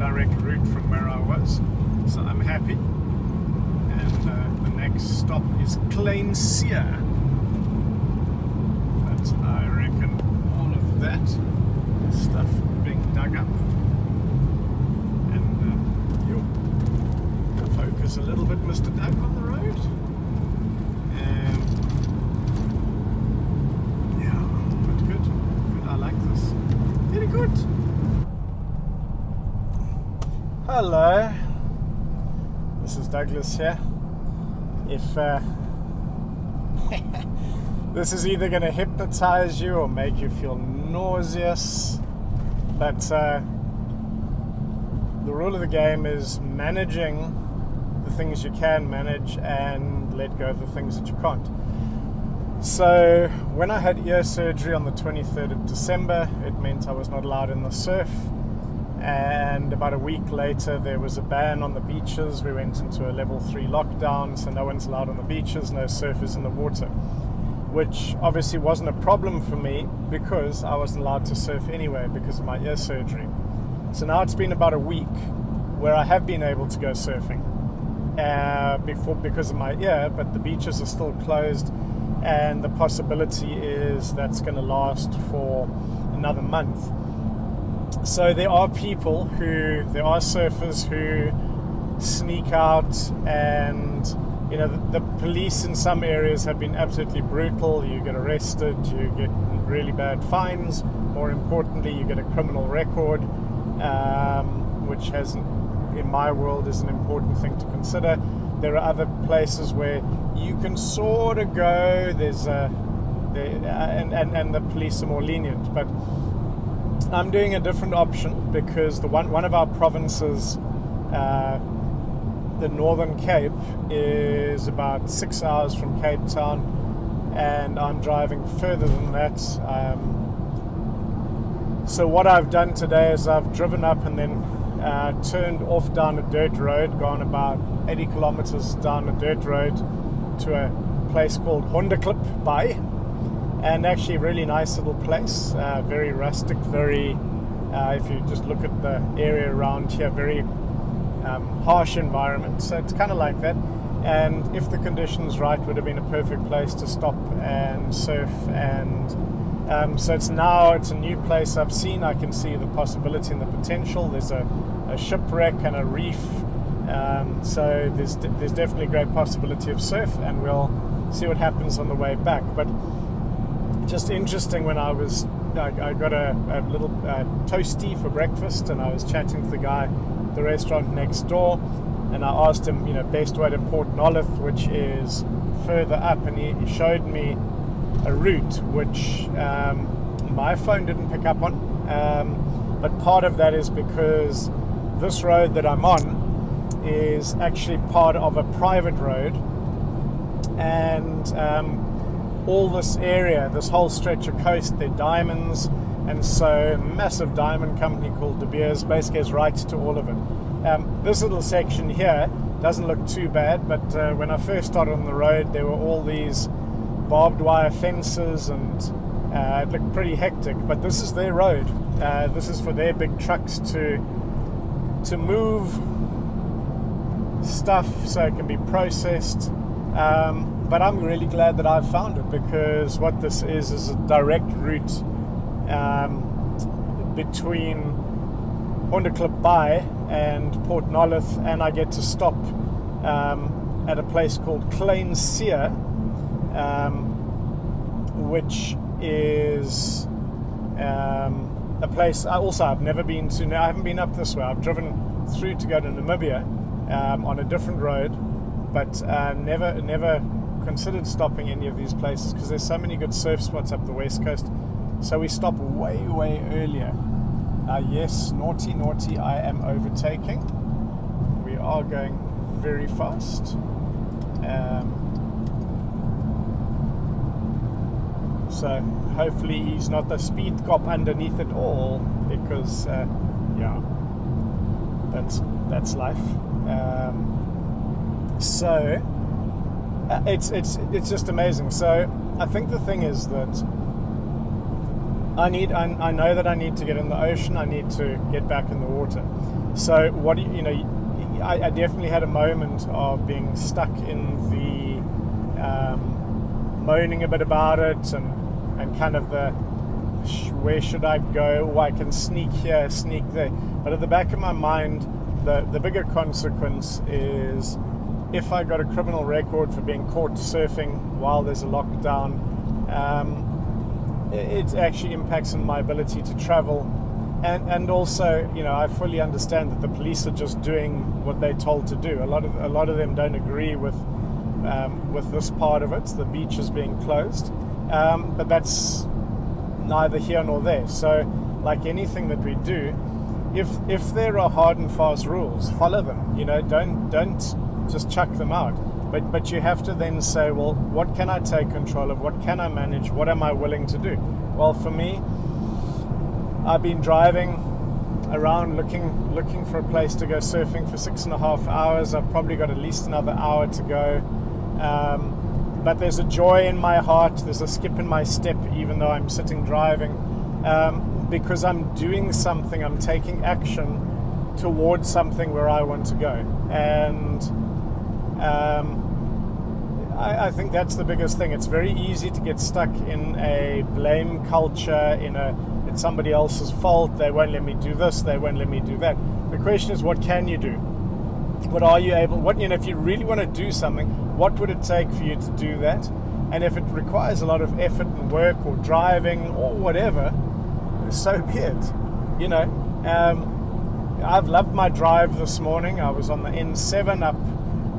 direct route from where I was, so I'm happy. And the next stop is Kleinseer. But I reckon all of that stuff being dug up. And you'll focus a little bit, Mr. Doug, on the road. And yeah, but good. I like this. Very good. Hello. This is Douglas here. If this is either going to hypnotize you or make you feel nauseous, but the rule of the game is managing the things you can manage and let go of the things that you can't. So when I had ear surgery on the 23rd of December, it meant I was not allowed in the surf. And about a week later, there was a ban on the beaches. We went into a level 3 lockdown, so no one's allowed on the beaches, no surfers in the water, which obviously wasn't a problem for me because I wasn't allowed to surf anyway because of my ear surgery. So now it's been about a week where I have been able to go surfing because of my ear, but the beaches are still closed, and the possibility is that's going to last for another month. So there are surfers who sneak out, and the police in some areas have been absolutely brutal. You get arrested, you get really bad fines. More importantly, you get a criminal record, which in my world is an important thing to consider. There are other places where you can sort of go. And the police are more lenient, but I'm doing a different option because one of our provinces, the Northern Cape, is about 6 hours from Cape Town, and I'm driving further than that. So what I've done today is I've driven up and then turned off down a dirt road, gone about 80 kilometers down a dirt road to a place called Hondeklip Bay. And actually a really nice little place, very rustic, very, if you just look at the area around here, very harsh environment. So it's kind of like that. And if the conditions right, would have been a perfect place to stop and surf. And so it's a new place I've seen. I can see the possibility and the potential. There's a shipwreck and a reef. So there's definitely a great possibility of surf, and we'll see what happens on the way back. But just interesting, when I got a little toasty for breakfast, and I was chatting to the guy at the restaurant next door, and I asked him, best way to Port Nolloth, which is further up, and he showed me a route which my phone didn't pick up on, but part of that is because this road that I'm on is actually part of a private road, and all this area, this whole stretch of coast, they're diamonds, and so a massive diamond company called De Beers basically has rights to all of it. This little section here doesn't look too bad, but when I first started on the road, there were all these barbed wire fences, and it looked pretty hectic. But this is their road. This is for their big trucks to move stuff so it can be processed. But I'm really glad that I've found it, because what this is a direct route between Hondeklip Bay and Port Nolloth, and I get to stop at a place called Kleinseer, which is a place I've never been to. Now, I haven't been up this way. I've driven through to go to Namibia on a different road, but never considered stopping any of these places because there's so many good surf spots up the west coast. So we stop way earlier. Yes, naughty, I am overtaking. We are going very fast. So hopefully he's not the speed cop underneath it all, because that's life. So it's just amazing. So I think the thing is that I know that I need to get in the ocean. I need to get back in the water. So what do you know? I definitely had a moment of being stuck in the moaning a bit about it and kind of the where should I go? Oh, I can sneak here, sneak there. But at the back of my mind, the bigger consequence is if I got a criminal record for being caught surfing while there's a lockdown, it actually impacts on my ability to travel. And also, I fully understand that the police are just doing what they're told to do. A lot of them don't agree with this part of it, the beaches being closed. But that's neither here nor there. So, like anything that we do, if there are hard and fast rules, follow them. Don't just chuck them out. But you have to then say, well, what can I take control of? What can I manage? What am I willing to do? Well, for me, I've been driving around looking for a place to go surfing for 6.5 hours. I've probably got at least another hour to go. But there's a joy in my heart. There's a skip in my step, even though I'm sitting driving, because I'm doing something. I'm taking action towards something where I want to go. And I think that's the biggest thing. It's very easy to get stuck in a blame culture, it's somebody else's fault, they won't let me do this, they won't let me do that. The question is, what can you do? What are you able, if you really want to do something, what would it take for you to do that? And if it requires a lot of effort and work or driving or whatever, so be it. I've loved my drive this morning. I was on the N7 up,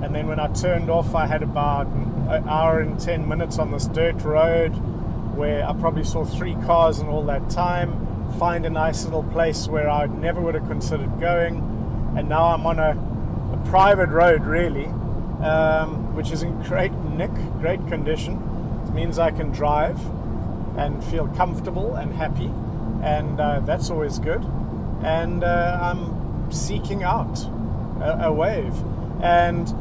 and then when I turned off, I had about an hour and 10 minutes on this dirt road where I probably saw 3 cars in all that time, find a nice little place where I never would have considered going. And now I'm on a private road, really, which is in great nick, great condition. It means I can drive and feel comfortable and happy, and that's always good. And I'm seeking out a wave. And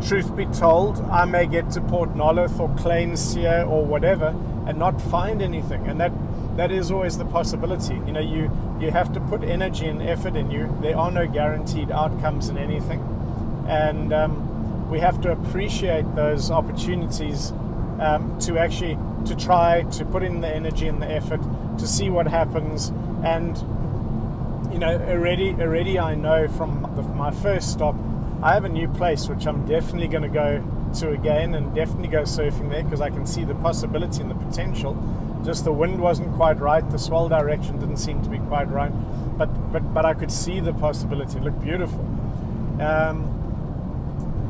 truth be told, I may get to Port Nolloth or Claynsea or whatever and not find anything, and that is always the possibility. You have to put energy and effort in you. There are no guaranteed outcomes in anything, and we have to appreciate those opportunities to try to put in the energy and the effort to see what happens. And already I know from my first stop, I have a new place which I'm definitely going to go to again, and definitely go surfing there, because I can see the possibility and the potential. Just the wind wasn't quite right, the swell direction didn't seem to be quite right, but I could see the possibility. It looked beautiful.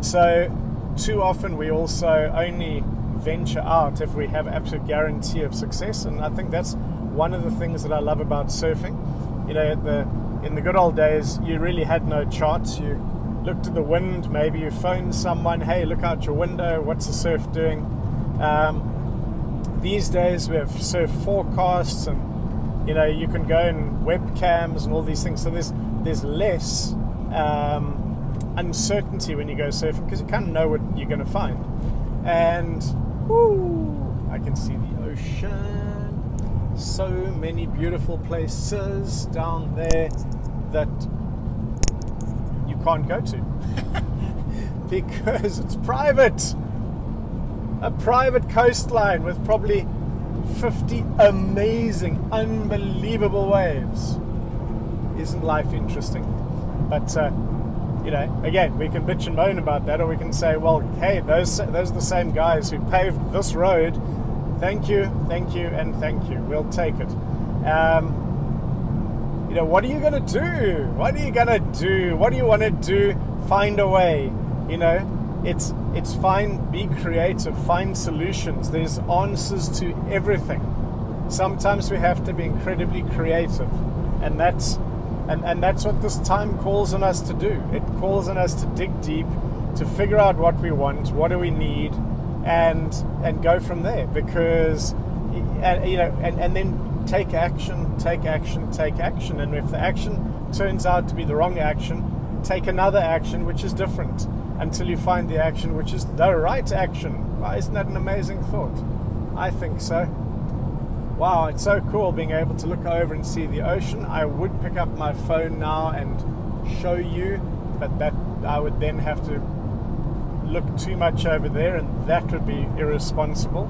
So too often we also only venture out if we have absolute guarantee of success, and I think that's one of the things that I love about surfing. In the good old days, you really had no charts. You looked at the wind, maybe you phoned someone, hey, look out your window, what's the surf doing? These days we have surf forecasts, and you can go in webcams and all these things, so there's less uncertainty when you go surfing, because you kind of know what you're going to find. And I can see the ocean, so many beautiful places down there that you can't go to because it's private. A private coastline with probably 50 amazing, unbelievable waves. Isn't life interesting? But again, we can bitch and moan about that, or we can say, well, hey, those are the same guys who paved this road. Thank you, and thank you. We'll take it. What are you going to do? What are you going to do? What do you want to do? Find a way. It's fine. Be creative. Find solutions. There's answers to everything. Sometimes we have to be incredibly creative, and that's what this time calls on us to do. It calls on us to dig deep, to figure out what we want, what do we need, and go from there. Because and then take action. And if the action turns out to be the wrong action, take another action which is different, until you find the action which is the right action. Isn't that an amazing thought? I think so. wow, it's so cool being able to look over and see the ocean. I would pick up my phone now and show you, but that I would then have to look too much over there, and that would be irresponsible,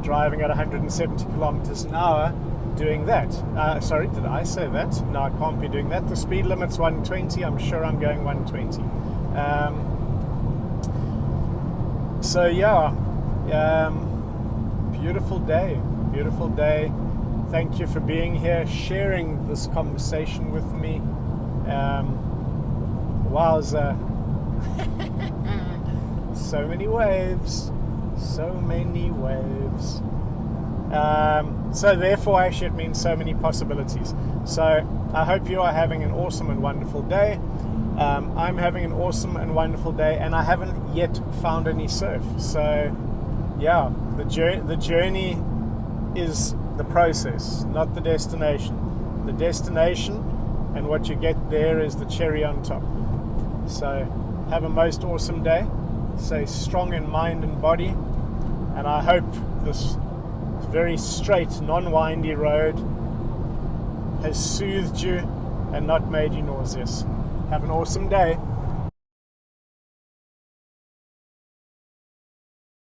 driving at 170 kilometers an hour doing that. Sorry, did I say that? No, I can't be doing that. The speed limit's 120. I'm sure I'm going 120. So yeah, beautiful day. Thank you for being here, sharing this conversation with me. Wowza. So many waves. So therefore, actually, it means so many possibilities. So I hope you are having an awesome and wonderful day. I'm having an awesome and wonderful day, and I haven't yet found any surf. So yeah, the journey is the process, not the destination. The destination and what you get there is the cherry on top. So have a most awesome day. Stay strong in mind and body, and I hope this very straight, non-windy road has soothed you and not made you nauseous. Have an awesome day.